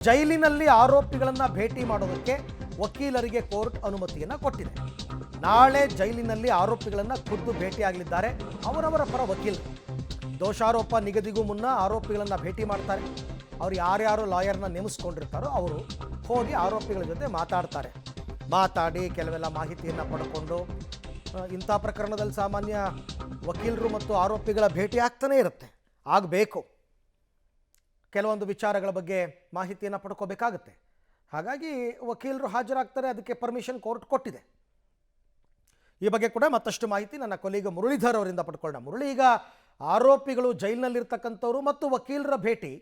ಜೈಲಿನಲ್ಲಿ ಆರೋಪಿಗಳನ್ನು ಭೇಟಿ ಮಾಡೋದಕ್ಕೆ ವಕೀಲರಿಗೆ ಕೋರ್ಟ್ ಅನುಮತಿಯನ್ನು ಕೊಟ್ಟಿದೆ. ನಾಳೆ ಜೈಲಿನಲ್ಲಿ ಆರೋಪಿಗಳನ್ನು ಖುದ್ದು ಭೇಟಿಯಾಗಲಿದ್ದಾರೆ ಅವರವರ ಪರ ವಕೀಲರು. ದೋಷಾರೋಪ ನಿಗದಿಗೂ ಮುನ್ನ ಆರೋಪಿಗಳನ್ನು ಭೇಟಿ ಮಾಡ್ತಾರೆ. ಅವರು ಯಾರ್ಯಾರು ಲಾಯರ್ನ ನೇಮಿಸ್ಕೊಂಡಿರ್ತಾರೋ ಅವರು ಹೋಗಿ ಆರೋಪಿಗಳ ಜೊತೆ ಮಾತಾಡಿ ಕೆಲವೆಲ್ಲ ಮಾಹಿತಿಯನ್ನು ಪಡ್ಕೊಂಡು ಇಂಥ ಪ್ರಕರಣದಲ್ಲಿ ಸಾಮಾನ್ಯ ವಕೀಲರು ಮತ್ತು ಆರೋಪಿಗಳ ಭೇಟಿ ಆಗ್ತಾನೇ ಇರುತ್ತೆ, ಆಗಬೇಕು. ಕೆಲವೊಂದು ವಿಚಾರಗಳ ಬಗ್ಗೆ ಮಾಹಿತಿಯನ್ನು ಪಡ್ಕೋಬೇಕಾಗುತ್ತೆ. ಹಾಗಾಗಿ ವಕೀಲರು ಹಾಜರಾಗ್ತಾರೆ, ಅದಕ್ಕೆ ಪರ್ಮಿಷನ್ ಕೋರ್ಟ್ ಕೊಟ್ಟಿದೆ. ಈ ಬಗ್ಗೆ ಕೂಡ ಮತ್ತಷ್ಟು ಮಾಹಿತಿ ನನ್ನ ಕೊಲೀಗ ಮುರಳೀಧರ್ ಅವರಿಂದ ಪಡ್ಕೊಳ್ಳೋಣ. ಮುರಳಿ, ಈಗ ಆರೋಪಿಗಳು ಜೈಲಿನಲ್ಲಿರ್ತಕ್ಕಂಥವ್ರು ಮತ್ತು ವಕೀಲರ ಭೇಟಿ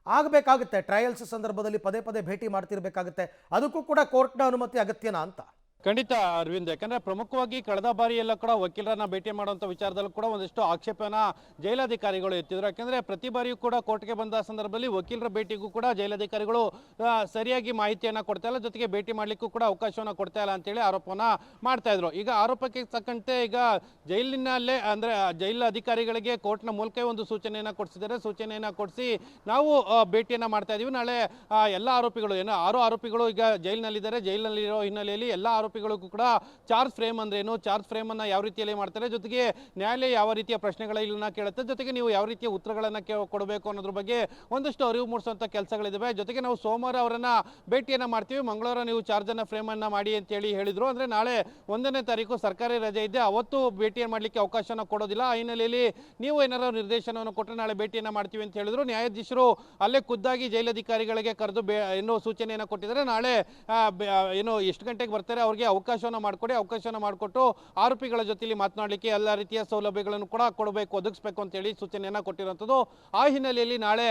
ಆಗಬೇಕಾಗುತ್ತೆ. ಟ್ರಯಲ್ಸ್ ಸಂದರ್ಭದಲ್ಲಿ ಪದೇ ಪದೇ ಭೇಟಿ ಮಾಡ್ತಿರ್ಬೇಕಾಗುತ್ತೆ. ಅದಕ್ಕೂ ಕೂಡ ಕೋರ್ಟ್ನ ಅನುಮತಿ ಅಗತ್ಯನಾ ಅಂತ? ಖಂಡಿತ ಅರವಿಂದ್, ಯಾಕಂದ್ರೆ ಪ್ರಮುಖವಾಗಿ ಕಳೆದ ಬಾರಿ ಎಲ್ಲ ಕೂಡ ವಕೀಲರನ್ನ ಭೇಟಿ ಮಾಡುವಂಥ ವಿಚಾರದಲ್ಲೂ ಕೂಡ ಒಂದಿಷ್ಟು ಆಕ್ಷೇಪನ ಜೈಲಾಧಿಕಾರಿಗಳು ಎತ್ತಿದ್ರು. ಯಾಕಂದ್ರೆ ಪ್ರತಿ ಬಾರಿಯೂ ಕೂಡ ಕೋರ್ಟ್ಗೆ ಬಂದ ಸಂದರ್ಭದಲ್ಲಿ ವಕೀಲರ ಭೇಟಿಗೂ ಕೂಡ ಜೈಲಾಧಿಕಾರಿಗಳು ಸರಿಯಾಗಿ ಮಾಹಿತಿಯನ್ನ ಕೊಡ್ತಾ ಇಲ್ಲ, ಜೊತೆಗೆ ಭೇಟಿ ಮಾಡ್ಲಿಕ್ಕೂ ಕೂಡ ಅವಕಾಶವನ್ನ ಕೊಡ್ತಾ ಇಲ್ಲ ಅಂತೇಳಿ ಆರೋಪವನ್ನ ಮಾಡ್ತಾ ಇದ್ರು. ಈಗ ಆರೋಪಕ್ಕೆ ತಕ್ಕಂತೆ ಈಗ ಜೈಲಿನಲ್ಲೇ ಅಂದ್ರೆ ಜೈಲ ಅಧಿಕಾರಿಗಳಿಗೆ ಕೋರ್ಟ್ನ ಮೂಲಕ ಒಂದು ಸೂಚನೆಯನ್ನ ಕೊಡಿಸಿದ್ದಾರೆ. ಸೂಚನೆಯನ್ನ ಕೊಡಿಸಿ ನಾವು ಭೇಟಿಯನ್ನ ಮಾಡ್ತಾ ಇದೀವಿ. ನಾಳೆ ಎಲ್ಲ ಆರೋಪಿಗಳು ಏನು 6 ಆರೋಪಿಗಳು ಈಗ ಜೈಲಿನಲ್ಲಿದ್ದಾರೆ. ಜೈಲಿನಲ್ಲಿರೋ ಹಿನ್ನೆಲೆಯಲ್ಲಿ ಎಲ್ಲ ಆರೋಪಿಗಳಿಗೂ ಕೂಡ ಚಾರ್ಜ್ ಫ್ರೇಮ್ ಅಂದ್ರೆ ಏನು, ಚಾರ್ಜ್ ಫ್ರೇಮ್ ಅನ್ನ ಯಾವ ರೀತಿಯಲ್ಲಿ ಮಾಡ್ತಾರೆ, ಜೊತೆಗೆ ನ್ಯಾಯಾಲಯ ಯಾವ ರೀತಿಯ ಪ್ರಶ್ನೆಗಳನ್ನ ಕೇಳುತ್ತೆ, ಜೊತೆಗೆ ನೀವು ಯಾವ ರೀತಿಯ ಉತ್ತರಗಳನ್ನ ಕೊಡಬೇಕು ಅನ್ನೋದ್ರ ಬಗ್ಗೆ ಒಂದಷ್ಟು ಅರಿವು ಮೂಡಿಸುವಂತ ಕೆಲಸಗಳಿದಾವೆ. ಜೊತೆಗೆ ನಾವು ಸೋಮವಾರ ಅವರನ್ನ ಭೇಟಿಯನ್ನ ಮಾಡ್ತೀವಿ, ಮಂಗಳವಾರ ನೀವು ಚಾರ್ಜ್ ಅನ್ನ ಫ್ರೇಮ್ ಅನ್ನ ಮಾಡಿ ಅಂತ ಹೇಳಿ ಹೇಳಿದ್ರು. ಅಂದ್ರೆ ನಾಳೆ 1ನೇ ತಾರೀಕು ಸರ್ಕಾರಿ ರಜೆ ಇದೆ, ಅವತ್ತು ಭೇಟಿಯನ್ನು ಮಾಡ್ಲಿಕ್ಕೆ ಅವಕಾಶನ ಕೊಡೋದಿಲ್ಲ. ಆ ಹಿನ್ನೆಲೆಯಲ್ಲಿ ನೀವು ಏನಾದ್ರು ನಿರ್ದೇಶನವನ್ನು ಕೊಟ್ಟರೆ ನಾಳೆ ಭೇಟಿಯನ್ನ ಮಾಡ್ತೀವಿ ಅಂತ ಹೇಳಿದ್ರು. ನ್ಯಾಯಾಧೀಶರು ಅಲ್ಲೇ ಖುದ್ದಾಗಿ ಜೈಲಧಿಕಾರಿಗಳಿಗೆ ಕರೆದು ಏನು ಸೂಚನೆಯನ್ನ ಕೊಟ್ಟಿದ್ದಾರೆ. ನಾಳೆ ಏನು ಎಷ್ಟು ಗಂಟೆಗೆ ಬರ್ತಾರೆ ಅವ್ರಿಗೆ ಅವಕಾಶವನ್ನ ಮಾಡಿಕೊಟ್ಟು ಆರೋಪಿಗಳ ಜೊತೆಲಿ ಮಾತನಾಡಲಿಕ್ಕೆ ಎಲ್ಲ ರೀತಿಯ ಸೌಲಭ್ಯಗಳನ್ನು ಕೂಡ ಒದಗಿಸಬೇಕು ಅಂತ ಹೇಳಿ ಸೂಚನೆಯನ್ನ ಕೊಟ್ಟಿರುವಂಥದ್ದು. ಆ ಹಿನ್ನೆಲೆಯಲ್ಲಿ ನಾಳೆ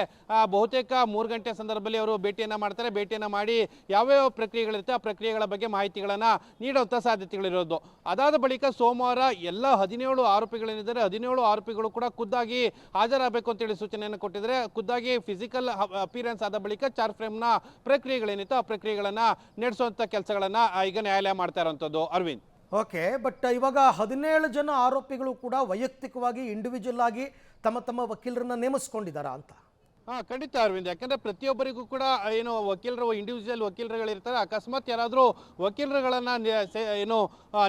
ಬಹುತೇಕ 3 ಗಂಟೆ ಸಂದರ್ಭದಲ್ಲಿ ಅವರು ಭೇಟಿಯನ್ನ ಮಾಡ್ತಾರೆ. ಭೇಟಿಯನ್ನ ಮಾಡಿ ಯಾವ್ಯಾವ ಪ್ರಕ್ರಿಯೆಗಳಿರುತ್ತೆ ಆ ಪ್ರಕ್ರಿಯೆಗಳ ಬಗ್ಗೆ ಮಾಹಿತಿಗಳನ್ನ ನೀಡುವಂಥ ಸಾಧ್ಯತೆಗಳಿರೋದು. ಅದಾದ ಬಳಿಕ ಸೋಮವಾರ ಎಲ್ಲ 17 ಆರೋಪಿಗಳೇನಿದ್ದಾರೆ 17 ಆರೋಪಿಗಳು ಕೂಡ ಖುದ್ದಾಗಿ ಹಾಜರಾಗಬೇಕು ಅಂತೇಳಿ ಸೂಚನೆಯನ್ನು ಕೊಟ್ಟಿದ್ದಾರೆ. ಖುದ್ದಾಗಿ ಫಿಸಿಕಲ್ ಅಪಿಯರೆನ್ಸ್ ಆದ ಬಳಿಕ ಚಾರ್ಜ್ ಫ್ರೇಮ್ನ ಪ್ರಕ್ರಿಯೆಗಳೇನಿತ್ತು ಆ ಪ್ರಕ್ರಿಯೆಗಳನ್ನ ನಡೆಸುವಂಥ ಕೆಲಸಗಳನ್ನ ಈಗ ನ್ಯಾಯಾಲಯ ಮಾಡ್ತಾ ಇರುವಂಥದ್ದು. ಅರವಿಂದ್, ಓಕೆ, ಬಟ್ ಇವಾಗ 17 ಜನ ಆರೋಪಿಗಳು ಕೂಡ ವೈಯಕ್ತಿಕವಾಗಿ ಇಂಡಿವಿಜುವಲ್ ಆಗಿ ತಮ್ಮ ವಕೀಲರನ್ನ ನೇಮಿಸ್ಕೊಂಡಿದ್ದಾರಾ ಅಂತ? ಖಂಡಿತ ಅರವಿಂದ್, ಯಾಕಂದ್ರೆ ಪ್ರತಿಯೊಬ್ಬರಿಗೂ ಕೂಡ ಏನು ವಕೀಲರು ಇಂಡಿವಿಜುವಲ್ ವಕೀಲರುಗಳಿರ್ತಾರೆ. ಅಕಸ್ಮಾತ್ ಯಾರಾದರೂ ವಕೀಲರುಗಳನ್ನ ಏನು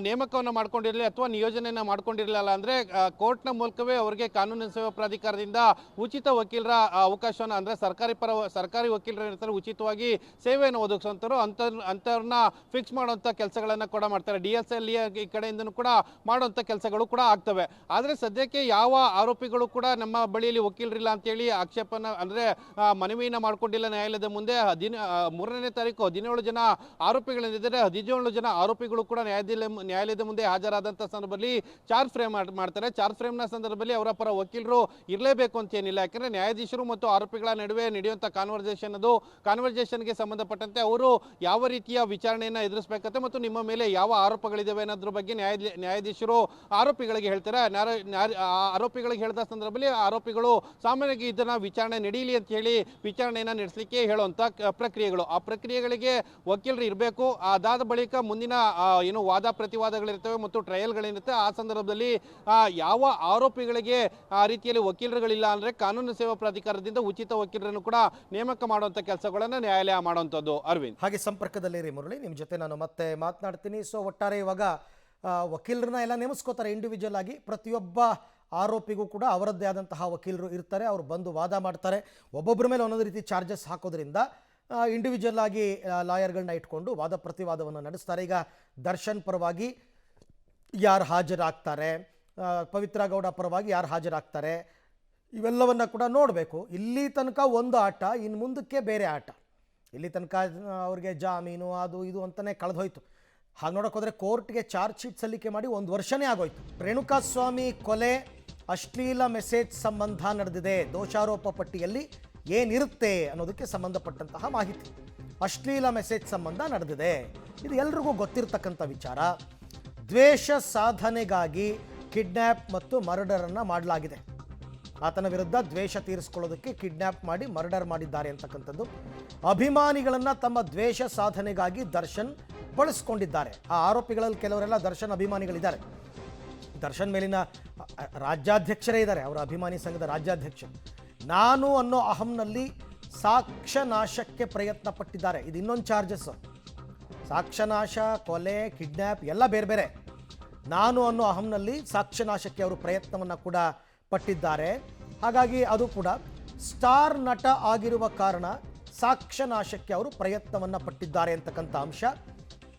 ನೇಮಕವನ್ನು ಮಾಡ್ಕೊಂಡಿರಲಿ ಅಥವಾ ನಿಯೋಜನೆಯನ್ನ ಮಾಡ್ಕೊಂಡಿರಲಿಲ್ಲ ಅಂದ್ರೆ ಕೋರ್ಟ್ನ ಮೂಲಕವೇ ಅವರಿಗೆ ಕಾನೂನು ಸೇವಾ ಪ್ರಾಧಿಕಾರದಿಂದ ಉಚಿತ ವಕೀಲರ ಅವಕಾಶವನ್ನು ಅಂದ್ರೆ ಸರ್ಕಾರಿ ವಕೀಲರು ಇರ್ತಾರೆ, ಉಚಿತವಾಗಿ ಸೇವೆಯನ್ನು ಒದಗಿಸುವಂಥವ್ರು ಅಂಥವ್ರನ್ನ ಫಿಕ್ಸ್ ಮಾಡುವಂಥ ಕೆಲಸಗಳನ್ನ ಕೂಡ ಮಾಡ್ತಾರೆ. DSL ಈ ಕಡೆಯಿಂದನೂ ಕೂಡ ಮಾಡುವಂಥ ಕೆಲಸಗಳು ಕೂಡ ಆಗ್ತವೆ. ಆದರೆ ಸದ್ಯಕ್ಕೆ ಯಾವ ಆರೋಪಿಗಳು ಕೂಡ ನಮ್ಮ ಬಳಿಯಲ್ಲಿ ವಕೀಲರಿಲ್ಲ ಅಂತೇಳಿ ಆಕ್ಷೇಪನ ಅಂದ್ರೆ ಮನವಿಯನ್ನ ಮಾಡ್ಕೊಂಡಿಲ್ಲ ನ್ಯಾಯಾಲಯದ ಮುಂದೆ. 3ನೇ ತಾರೀಕು 17 ಜನ ಆರೋಪಿಗಳಿದ್ದಾರೆ. 17 ಜನ ಆರೋಪಿಗಳು ಕೂಡ ನ್ಯಾಯಾಲಯದ ಮುಂದೆ ಹಾಜರಾದಂಥ ಸಂದರ್ಭದಲ್ಲಿ ಚಾರ್ಜ್ ಫ್ರೇಮ್ ಮಾಡ್ತಾರೆ. ಚಾರ್ಜ್ ಫ್ರೇಮ್ನ ಸಂದರ್ಭದಲ್ಲಿ ಅವರ ಪರ ವಕೀಲರು ಇರಲೇಬೇಕು ಅಂತ ಏನಿಲ್ಲ. ಯಾಕಂದ್ರೆ ನ್ಯಾಯಾಧೀಶರು ಮತ್ತು ಆರೋಪಿಗಳ ನಡುವೆ ನಡೆಯುವಂಥ ಕಾನ್ವರ್ಸೇಷನ್ಗೆ ಸಂಬಂಧಪಟ್ಟಂತೆ ಅವರು ಯಾವ ರೀತಿಯ ವಿಚಾರಣೆಯನ್ನು ಎದುರಿಸಬೇಕಂತೆ ಮತ್ತು ನಿಮ್ಮ ಮೇಲೆ ಯಾವ ಆರೋಪಗಳಿದಾವೆ ಅನ್ನೋದ್ರ ಬಗ್ಗೆ ನ್ಯಾಯಾಧೀಶರು ಆರೋಪಿಗಳಿಗೆ ಹೇಳ್ತಾರೆ. ಆರೋಪಿಗಳಿಗೆ ಹೇಳಿದ ಸಂದರ್ಭದಲ್ಲಿ ಆರೋಪಿಗಳು ಸಾಮಾನ್ಯವಾಗಿ ಇದನ್ನ ವಿಚಾರಣೆ ನಡೀಲಿ ಅಂತ ಹೇಳಿ ವಿಚಾರಣೆಯನ್ನ ನಡೆಸಲಿಕ್ಕೆ ಹೇಳುವಂತ ಪ್ರಕ್ರಿಯೆಗಳು, ಆ ಪ್ರಕ್ರಿಯೆಗಳಿಗೆ ವಕೀಲರು ಇರಬೇಕು. ಅದಾದ ಬಳಿಕ ಮುಂದಿನ ಏನು ವಾದ ಪ್ರತಿವಾದಗಳಿರ್ತವೆ ಮತ್ತು ಟ್ರಯಲ್ಗಳಿರುತ್ತೆ. ಆ ಸಂದರ್ಭದಲ್ಲಿ ಯಾವ ಆರೋಪಿಗಳಿಗೆ ಆ ರೀತಿಯಲ್ಲಿ ವಕೀಲರುಗಳಿಲ್ಲ ಅಂದ್ರೆ ಕಾನೂನು ಸೇವಾ ಪ್ರಾಧಿಕಾರದಿಂದ ಉಚಿತ ವಕೀಲರನ್ನು ಕೂಡ ನೇಮಕ ಮಾಡುವಂತ ಕೆಲಸಗಳನ್ನ ನ್ಯಾಯಾಲಯ ಮಾಡುವಂಥದ್ದು. ಅರವಿಂದ್, ಹಾಗೆ ಸಂಪರ್ಕದಲ್ಲಿರಿ ಮುರಳಿ, ನಿಮ್ಮ ಜೊತೆ ನಾನು ಮತ್ತೆ ಮಾತನಾಡ್ತೀನಿ. ಸೊ ಒಟ್ಟಾರೆ ಇವಾಗ ವಕೀಲರನ್ನ ಎಲ್ಲ ನೇಮಿಸ್ಕೋತಾರೆ ಇಂಡಿವಿಜುವಲ್ ಆಗಿ. ಪ್ರತಿಯೊಬ್ಬ ಆರೋಪಿಗೂ ಕೂಡ ಅವರದ್ದೇ ಆದಂತಹ ವಕೀಲರು ಇರ್ತಾರೆ, ಅವರು ಬಂದು ವಾದ ಮಾಡ್ತಾರೆ. ಒಬ್ಬೊಬ್ಬರ ಮೇಲೆ ಒಂದೊಂದು ರೀತಿ ಚಾರ್ಜಸ್ ಹಾಕೋದ್ರಿಂದ ಇಂಡಿವಿಜುವಲ್ ಆಗಿ ಲಾಯರ್ಗಳನ್ನ ಇಟ್ಕೊಂಡು ವಾದ ಪ್ರತಿವಾದವನ್ನು ನಡೆಸ್ತಾರೆ. ಈಗ ದರ್ಶನ್ ಪರವಾಗಿ ಯಾರು ಹಾಜರಾಗ್ತಾರೆ, ಪವಿತ್ರ ಗೌಡ ಪರವಾಗಿ ಯಾರು ಹಾಜರಾಗ್ತಾರೆ, ಇವೆಲ್ಲವನ್ನು ಕೂಡ ನೋಡಬೇಕು. ಇಲ್ಲಿ ತನಕ ಒಂದು ಆಟ, ಇನ್ನು ಮುಂದಕ್ಕೆ ಬೇರೆ ಆಟ. ಇಲ್ಲಿ ತನಕ ಅವ್ರಿಗೆ ಜಾಮೀನು ಅದು ಇದು ಅಂತಲೇ ಕಳೆದೋಯ್ತು. ಹಾಗೆ ನೋಡೋಕೆ ಹೋದರೆ ಕೋರ್ಟ್ಗೆ ಚಾರ್ಜ್ ಶೀಟ್ ಸಲ್ಲಿಕೆ ಮಾಡಿ 1 ವರ್ಷನೇ ಆಗೋಯ್ತು. ರೇಣುಕಾಸ್ವಾಮಿ ಕೊಲೆ ಅಶ್ಲೀಲ ಮೆಸೇಜ್ ಸಂಬಂಧ ನಡೆದಿದೆ. ದೋಷಾರೋಪ ಪಟ್ಟಿಯಲ್ಲಿ ಏನಿರುತ್ತೆ ಅನ್ನೋದಕ್ಕೆ ಸಂಬಂಧಪಟ್ಟಂತಹ ಮಾಹಿತಿ. ಅಶ್ಲೀಲ ಮೆಸೇಜ್ ಸಂಬಂಧ ನಡೆದಿದೆ, ಇದು ಎಲ್ರಿಗೂ ಗೊತ್ತಿರತಕ್ಕಂಥ ವಿಚಾರ. ದ್ವೇಷ ಸಾಧನೆಗಾಗಿ ಕಿಡ್ನ್ಯಾಪ್ ಮತ್ತು ಮರ್ಡರನ್ನು ಮಾಡಲಾಗಿದೆ. ಆತನ ವಿರುದ್ಧ ದ್ವೇಷ ತೀರಿಸ್ಕೊಳ್ಳೋದಕ್ಕೆ ಕಿಡ್ನ್ಯಾಪ್ ಮಾಡಿ ಮರ್ಡರ್ ಮಾಡಿದ್ದಾರೆ ಅಂತಕ್ಕಂಥದ್ದು. ಅಭಿಮಾನಿಗಳನ್ನು ತಮ್ಮ ದ್ವೇಷ ಸಾಧನೆಗಾಗಿ ದರ್ಶನ್ ಬಳಸ್ಕೊಂಡಿದ್ದಾರೆ. ಆ ಆರೋಪಿಗಳಲ್ಲಿ ಕೆಲವರೆಲ್ಲ ದರ್ಶನ್ ಅಭಿಮಾನಿಗಳಿದ್ದಾರೆ. ದರ್ಶನ್ ಮೇಲಿನ ರಾಜ್ಯಾಧ್ಯಕ್ಷರೇ ಇದ್ದಾರೆ, ಅವರ ಅಭಿಮಾನಿ ಸಂಘದ ರಾಜ್ಯಾಧ್ಯಕ್ಷ. ನಾನು ಅನ್ನೋ ಅಹಂನಲ್ಲಿ ಸಾಕ್ಷ್ಯನಾಶಕ್ಕೆ ಪ್ರಯತ್ನ ಪಟ್ಟಿದ್ದಾರೆ. ಇದು ಇನ್ನೊಂದು ಚಾರ್ಜಸ್. ಸಾಕ್ಷ್ಯನಾಶ, ಕೊಲೆ, ಕಿಡ್ನ್ಯಾಪ್ ಎಲ್ಲ ಬೇರೆ ಬೇರೆ. ನಾನು ಅನ್ನೋ ಅಹಂನಲ್ಲಿ ಸಾಕ್ಷ್ಯನಾಶಕ್ಕೆ ಅವರು ಪ್ರಯತ್ನವನ್ನು ಕೂಡ ಪಟ್ಟಿದ್ದಾರೆ. ಹಾಗಾಗಿ ಅದು ಕೂಡ ಸ್ಟಾರ್ ನಟ ಆಗಿರುವ ಕಾರಣ ಸಾಕ್ಷ್ಯನಾಶಕ್ಕೆ ಅವರು ಪ್ರಯತ್ನವನ್ನು ಪಟ್ಟಿದ್ದಾರೆ ಅಂತಕ್ಕಂಥ ಅಂಶ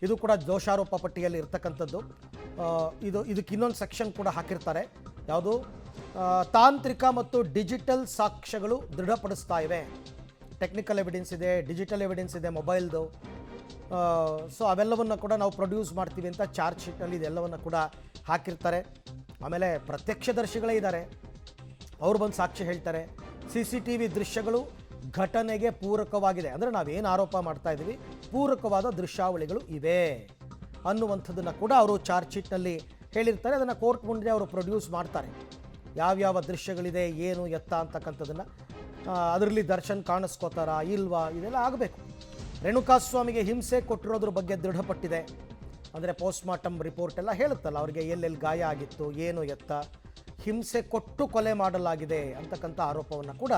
ಇದು ಕೂಡ ದೋಷಾರೋಪ ಪಟ್ಟಿಯಲ್ಲಿ ಇರ್ತಕ್ಕಂಥದ್ದು. ಇದಕ್ಕೆ ಇನ್ನೊಂದು ಸೆಕ್ಷನ್ ಕೂಡ ಹಾಕಿರ್ತಾರೆ. ಯಾವುದು? ತಾಂತ್ರಿಕ ಮತ್ತು ಡಿಜಿಟಲ್ ಸಾಕ್ಷ್ಯಗಳು ದೃಢಪಡಿಸ್ತಾ ಇವೆ. ಟೆಕ್ನಿಕಲ್ ಎವಿಡೆನ್ಸ್ ಇದೆ, ಡಿಜಿಟಲ್ ಎವಿಡೆನ್ಸ್ ಇದೆ ಮೊಬೈಲ್ದು. ಸೊ ಅವೆಲ್ಲವನ್ನು ಕೂಡ ನಾವು ಪ್ರೊಡ್ಯೂಸ್ ಮಾಡ್ತೀವಿ ಅಂತ ಚಾರ್ಜ್ ಶೀಟ್ನಲ್ಲಿ ಇದೆಲ್ಲವನ್ನು ಕೂಡ ಹಾಕಿರ್ತಾರೆ. ಆಮೇಲೆ ಪ್ರತ್ಯಕ್ಷದರ್ಶಿಗಳೇ ಇದ್ದಾರೆ, ಅವರು ಬಂದು ಸಾಕ್ಷ್ಯ ಹೇಳ್ತಾರೆ. CCTV ದೃಶ್ಯಗಳು ಘಟನೆಗೆ ಪೂರಕವಾಗಿದೆ, ಅಂದರೆ ನಾವೇನು ಆರೋಪ ಮಾಡ್ತಾ ಇದ್ದೀವಿ ಪೂರಕವಾದ ದೃಶ್ಯಾವಳಿಗಳು ಇವೆ ಅನ್ನುವಂಥದ್ದನ್ನು ಕೂಡ ಅವರು ಚಾರ್ಜ್ ಶೀಟ್ನಲ್ಲಿ ಹೇಳಿರ್ತಾರೆ. ಅದನ್ನು ಕೋರ್ಟ್ ಮುಂದೆ ಅವರು ಪ್ರೊಡ್ಯೂಸ್ ಮಾಡ್ತಾರೆ, ಯಾವ್ಯಾವ ದೃಶ್ಯಗಳಿದೆ, ಏನು ಎತ್ತ ಅಂತಕ್ಕಂಥದ್ದನ್ನು. ಅದರಲ್ಲಿ ದರ್ಶನ್ ಕಾಣಿಸ್ಕೋತಾರಾ ಇಲ್ವಾ ಇದೆಲ್ಲ ಆಗಬೇಕು. ರೇಣುಕಾಸ್ವಾಮಿಗೆ ಹಿಂಸೆ ಕೊಟ್ಟಿರೋದ್ರ ಬಗ್ಗೆ ದೃಢಪಟ್ಟಿದೆ, ಅಂದರೆ ಪೋಸ್ಟ್ಮಾರ್ಟಮ್ ರಿಪೋರ್ಟ್ ಎಲ್ಲ ಹೇಳುತ್ತಲ್ಲ ಅವರಿಗೆ ಎಲ್ಲೆಲ್ಲಿ ಗಾಯ ಆಗಿತ್ತು, ಏನು ಎತ್ತ, ಹಿಂಸೆ ಕೊಟ್ಟು ಕೊಲೆ ಮಾಡಲಾಗಿದೆ ಅಂತಕ್ಕಂಥ ಆರೋಪವನ್ನು ಕೂಡ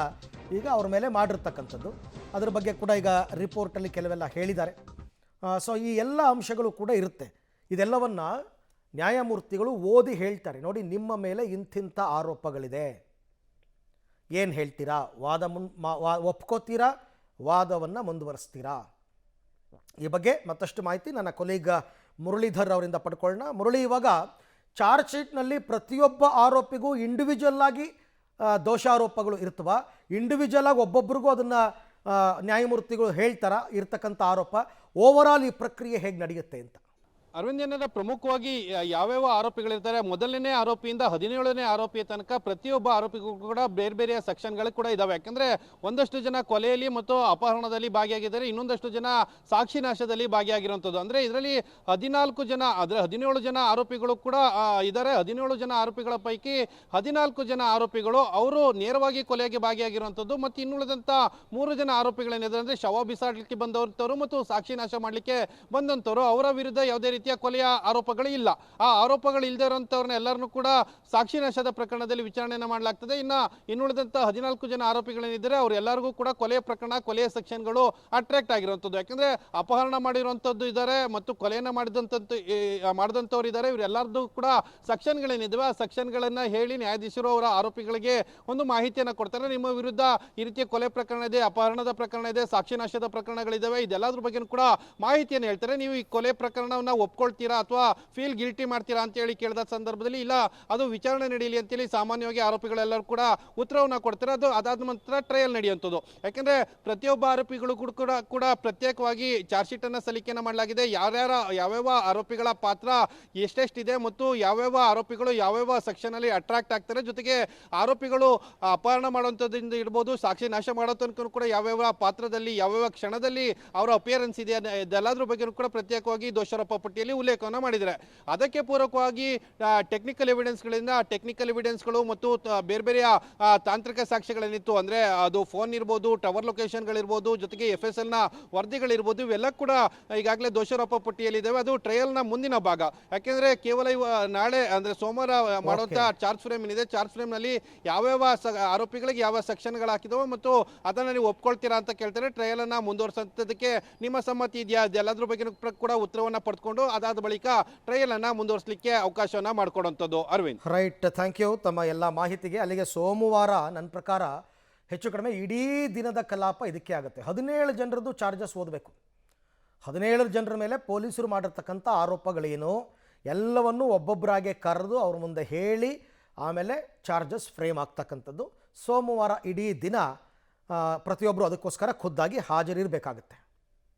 ಈಗ ಅವ್ರ ಮೇಲೆ ಮಾಡಿರ್ತಕ್ಕಂಥದ್ದು. ಅದ್ರ ಬಗ್ಗೆ ಕೂಡ ಈಗ ರಿಪೋರ್ಟಲ್ಲಿ ಕೆಲವೆಲ್ಲ ಹೇಳಿದ್ದಾರೆ. ಸೊ ಈ ಎಲ್ಲ ಅಂಶಗಳು ಕೂಡ ಇರುತ್ತೆ. ಇದೆಲ್ಲವನ್ನು ನ್ಯಾಯಮೂರ್ತಿಗಳು ಓದಿ ಹೇಳ್ತಾರೆ. ನೋಡಿ, ನಿಮ್ಮ ಮೇಲೆ ಇಂಥಿಂಥ ಆರೋಪಗಳಿದೆ, ಏನು ಹೇಳ್ತೀರಾ? ಒಪ್ಕೋತೀರಾ? ವಾದವನ್ನು ಮುಂದುವರಿಸ್ತೀರಾ? ಈ ಬಗ್ಗೆ ಮತ್ತಷ್ಟು ಮಾಹಿತಿ ನನ್ನ ಕೊಲೀಗ ಮುರಳೀಧರ್ ಅವರಿಂದ ಪಡ್ಕೊಳ್ಳೋಣ. ಮುರಳಿ, ಇವಾಗ ಚಾರ್ಜ್ ಶೀಟ್ನಲ್ಲಿ ಪ್ರತಿಯೊಬ್ಬ ಆರೋಪಿಗೂ ಇಂಡಿವಿಜುವಲ್ ಆಗಿ ದೋಷಾರೋಪಗಳು ಇರ್ತವ, ಇಂಡಿವಿಜುವಲ್ ಆಗಿ ಒಬ್ಬೊಬ್ಬರಿಗೂ ಅದನ್ನು ನ್ಯಾಯಮೂರ್ತಿಗಳು ಹೇಳ್ತಾರ ಇರ್ತಕ್ಕಂಥ ಆರೋಪ? ಓವರಾಲ್ ಈ ಪ್ರಕ್ರಿಯೆ ಹೇಗೆ ನಡೆಯುತ್ತೆ ಅಂತ? ಅರವಿಂದ್, ಏನಂದ್ರೆ ಪ್ರಮುಖವಾಗಿ ಯಾವ್ಯಾವ ಆರೋಪಿಗಳಿರ್ತಾರೆ, ಮೊದಲನೇ ಆರೋಪಿಯಿಂದ 17ನೇ ಆರೋಪಿಯ ತನಕ ಪ್ರತಿಯೊಬ್ಬ ಆರೋಪಿಗೂ ಕೂಡ ಬೇರೆ ಬೇರೆ ಸೆಕ್ಷನ್ಗಳು ಕೂಡ ಇದಾವೆ. ಯಾಕಂದ್ರೆ ಒಂದಷ್ಟು ಜನ ಕೊಲೆಯಲ್ಲಿ ಮತ್ತು ಅಪಹರಣದಲ್ಲಿ ಭಾಗಿಯಾಗಿದ್ದಾರೆ, ಇನ್ನೊಂದಷ್ಟು ಜನ ಸಾಕ್ಷಿ ನಾಶದಲ್ಲಿ ಭಾಗಿಯಾಗಿರುವಂಥದ್ದು. ಅಂದ್ರೆ ಇದರಲ್ಲಿ 14 ಜನ, ಆದರೆ 17 ಜನ ಆರೋಪಿಗಳು ಕೂಡ ಇದ್ದಾರೆ. 17 ಜನ ಆರೋಪಿಗಳ ಪೈಕಿ 14 ಜನ ಆರೋಪಿಗಳು ಅವರು ನೇರವಾಗಿ ಕೊಲೆಗೆ ಭಾಗಿಯಾಗಿರುವಂಥದ್ದು. ಮತ್ತು ಇನ್ನುಳಿದಂಥ 3 ಜನ ಆರೋಪಿಗಳೇನಿದೆ ಅಂದ್ರೆ ಶವ ಬಿಸಾಡಲಿಕ್ಕೆ ಬಂದವಂಥವ್ರು ಮತ್ತು ಸಾಕ್ಷಿ ನಾಶ ಮಾಡಲಿಕ್ಕೆ ಬಂದಂಥವ್ರು, ಅವರ ವಿರುದ್ಧ ಯಾವುದೇ ರೀತಿಯ ಕೊಲೆಯ ಆರೋಪಗಳು ಇಲ್ಲ. ಆ ಆರೋಪಗಳು ಇಲ್ಲದೆ ಇರುವಂತವ್ರನ್ನ ಎಲ್ಲರನ್ನೂ ಕೂಡ ಸಾಕ್ಷಿ ನಾಶದ ಪ್ರಕರಣದಲ್ಲಿ ವಿಚಾರಣೆಯನ್ನು ಮಾಡಲಾಗ್ತದೆ. ಇನ್ನುಳಿದಂತ 14 ಜನ ಆರೋಪಿಗಳೇನಿದ್ದಾರೆ ಅವರೆಲ್ಲರಿಗೂ ಕೂಡ ಕೊಲೆಯ ಪ್ರಕರಣ, ಕೊಲೆಯ ಸೆಕ್ಷನ್ಗಳು ಅಟ್ರಾಕ್ಟ್ ಆಗಿರುವಂಥದ್ದು. ಯಾಕಂದ್ರೆ ಅಪಹರಣ ಮಾಡಿರುವಂಥದ್ದು ಇದ್ದಾರೆ ಮತ್ತು ಕೊಲೆಯನ್ನು ಮಾಡಿದಂಥವ್ರು ಇದ್ದಾರೆ. ಇವರೆಲ್ಲರದ್ದು ಕೂಡ ಸೆಕ್ಷನ್ಗಳೇನಿದ್ದಾವೆ ಆ ಸೆಕ್ಷನ್ಗಳನ್ನು ಹೇಳಿ ನ್ಯಾಯಾಧೀಶರು ಅವರ ಆರೋಪಿಗಳಿಗೆ ಒಂದು ಮಾಹಿತಿಯನ್ನು ಕೊಡ್ತಾರೆ. ನಿಮ್ಮ ವಿರುದ್ಧ ಈ ರೀತಿಯ ಕೊಲೆ ಪ್ರಕರಣ ಇದೆ, ಅಪಹರಣದ ಪ್ರಕರಣ ಇದೆ, ಸಾಕ್ಷಿ ನಾಶದ ಪ್ರಕರಣಗಳಿದ್ದಾವೆ, ಇದೆಲ್ಲದ್ರ ಬಗ್ಗೆ ಕೂಡ ಮಾಹಿತಿಯನ್ನು ಹೇಳ್ತಾರೆ. ನೀವು ಈ ಕೊಲೆ ಪ್ರಕರಣವನ್ನು ಒಪ್ಕೊಳ್ತೀರಾ ಅಥವಾ ಫೀಲ್ ಗಿಲ್ಟಿ ಮಾಡ್ತೀರಾ ಅಂತ ಹೇಳಿ ಕೇಳಿದ ಸಂದರ್ಭದಲ್ಲಿ ಇಲ್ಲ, ಅದು ವಿಚಾರಣೆ ನಡೆಯಲಿ ಅಂತೇಳಿ ಸಾಮಾನ್ಯವಾಗಿ ಆರೋಪಿಗಳೆಲ್ಲರೂ ಕೂಡ ಉತ್ತರವನ್ನು ಕೊಡ್ತಾರೆ. ಅದಾದ ನಂತರ ಟ್ರಯಲ್ ನಡೆಯುವಂಥದ್ದು. ಯಾಕಂದ್ರೆ ಪ್ರತಿಯೊಬ್ಬ ಆರೋಪಿಗಳು ಕೂಡ ಪ್ರತ್ಯೇಕವಾಗಿ ಚಾರ್ಜ್ ಶೀಟ್ ಅನ್ನು ಸಲ್ಲಿಕೆಯನ್ನು ಮಾಡಲಾಗಿದೆ. ಯಾವ್ಯಾವ ಆರೋಪಿಗಳ ಪಾತ್ರ ಎಷ್ಟೆಷ್ಟಿದೆ ಮತ್ತು ಯಾವ್ಯಾವ ಆರೋಪಿಗಳು ಯಾವ್ಯಾವ ಸೆಕ್ಷನ್ ಅಲ್ಲಿ ಅಟ್ರಾಕ್ಟ್ ಆಗ್ತಾರೆ, ಜೊತೆಗೆ ಆರೋಪಿಗಳು ಅಪಹರಣ ಮಾಡುವಂಥದ್ದಿಂದ ಇರ್ಬೋದು, ಸಾಕ್ಷಿ ನಾಶ ಮಾಡೋ ತನಕ ಕೂಡ ಯಾವ್ಯಾವ ಪಾತ್ರದಲ್ಲಿ ಯಾವ್ಯಾವ ಕ್ಷಣದಲ್ಲಿ ಅವರ ಅಪಿಯರೆನ್ಸ್ ಇದೆ, ಇದೆಲ್ಲದ್ರ ಬಗ್ಗೆ ಕೂಡ ಪ್ರತ್ಯೇಕವಾಗಿ ದೋಷಾರೋಪ ಪಟ್ಟಿಯಲ್ಲಿ ಉಲ್ಲೇಖವನ್ನು ಮಾಡಿದ್ದಾರೆ. ಅದಕ್ಕೆ ಪೂರಕವಾಗಿ ಟೆಕ್ನಿಕಲ್ ಎವಿಡೆನ್ಸ್ಗಳು ಮತ್ತು ಬೇರೆ ಬೇರೆ ತಾಂತ್ರಿಕ ಸಾಕ್ಷ್ಯಗಳೇನಿತ್ತು, ಅಂದ್ರೆ ಅದು ಫೋನ್ ಇರ್ಬೋದು, ಟವರ್ ಲೊಕೇಶನ್ಗಳಿರ್ಬೋದು, ಜೊತೆಗೆ FSL ನ ವರದಿಗಳಿರ್ಬೋದು, ಇವೆಲ್ಲ ಕೂಡ ಈಗಾಗಲೇ ದೋಷಾರೋಪ ಪಟ್ಟಿಯಲ್ಲಿದ್ದಾವೆ. ಅದು ಟ್ರಯಲ್ನ ಮುಂದಿನ ಭಾಗ. ಯಾಕೆಂದ್ರೆ ಕೇವಲ ನಾಳೆ ಅಂದ್ರೆ ಸೋಮವಾರ ಮಾಡುವಂತ ಚಾರ್ಜ್ ಫ್ರೇಮ್ ಏನಿದೆ, ಚಾರ್ಜ್ ಫ್ರೇಮ್ ನಲ್ಲಿ ಯಾವ್ಯಾವ ಆರೋಪಿಗಳಿಗೆ ಯಾವ ಸೆಕ್ಷನ್ಗಳು ಹಾಕಿದವು ಮತ್ತು ಅದನ್ನ ನೀವು ಒಪ್ಕೊಳ್ತೀರಾ ಅಂತ ಕೇಳ್ತಾರೆ. ಟ್ರಯಲ್ ಅನ್ನ ಮುಂದುವರಿಸೋದಕ್ಕೆ ನಿಮ್ಮ ಸಮ್ಮತಿ ಇದೆಯಾ, ಅದೆಲ್ಲದ್ರ ಬಗ್ಗೆ ಕೂಡ ಉತ್ತರವನ್ನ ಪಡೆದುಕೊಂಡು ಅದಾದ ಬಳಿಕ ಟ್ರಯಲ್ ಅನ್ನ ಮುಂದುವರಿಸಲಿಕ್ಕೆ ಅವಕಾಶವನ್ನ ಮಾಡಿಕೊಡುವಂಥದ್ದು. ಅರವಿಂದ್, ರೈಟ್, ಥ್ಯಾಂಕ್ ಯು ತಮ್ಮ ಎಲ್ಲ ಮಾಹಿತಿಗೆ. ಅಲ್ಲಿಗೆ ಸೋಮವಾರ ನನ್ನ ಪ್ರಕಾರ ಹೆಚ್ಚು ಕಡಿಮೆ ಇಡೀ ದಿನದ ಕಲಾಪ ಇದಕ್ಕೆ ಆಗುತ್ತೆ. 17 ಜನರದ್ದು ಚಾರ್ಜಸ್ ಓದಬೇಕು. 17 ಜನರ ಮೇಲೆ ಪೊಲೀಸರು ಮಾಡಿರ್ತಕ್ಕಂಥ ಆರೋಪಗಳೇನು ಎಲ್ಲವನ್ನೂ ಒಬ್ಬೊಬ್ಬರಾಗೆ ಕರೆದು ಅವ್ರ ಮುಂದೆ ಹೇಳಿ ಆಮೇಲೆ ಚಾರ್ಜಸ್ ಫ್ರೇಮ್ ಆಗ್ತಕ್ಕಂಥದ್ದು. ಸೋಮವಾರ ಇಡೀ ದಿನ ಪ್ರತಿಯೊಬ್ಬರು ಅದಕ್ಕೋಸ್ಕರ ಖುದ್ದಾಗಿ ಹಾಜರಿರಬೇಕಾಗುತ್ತೆ.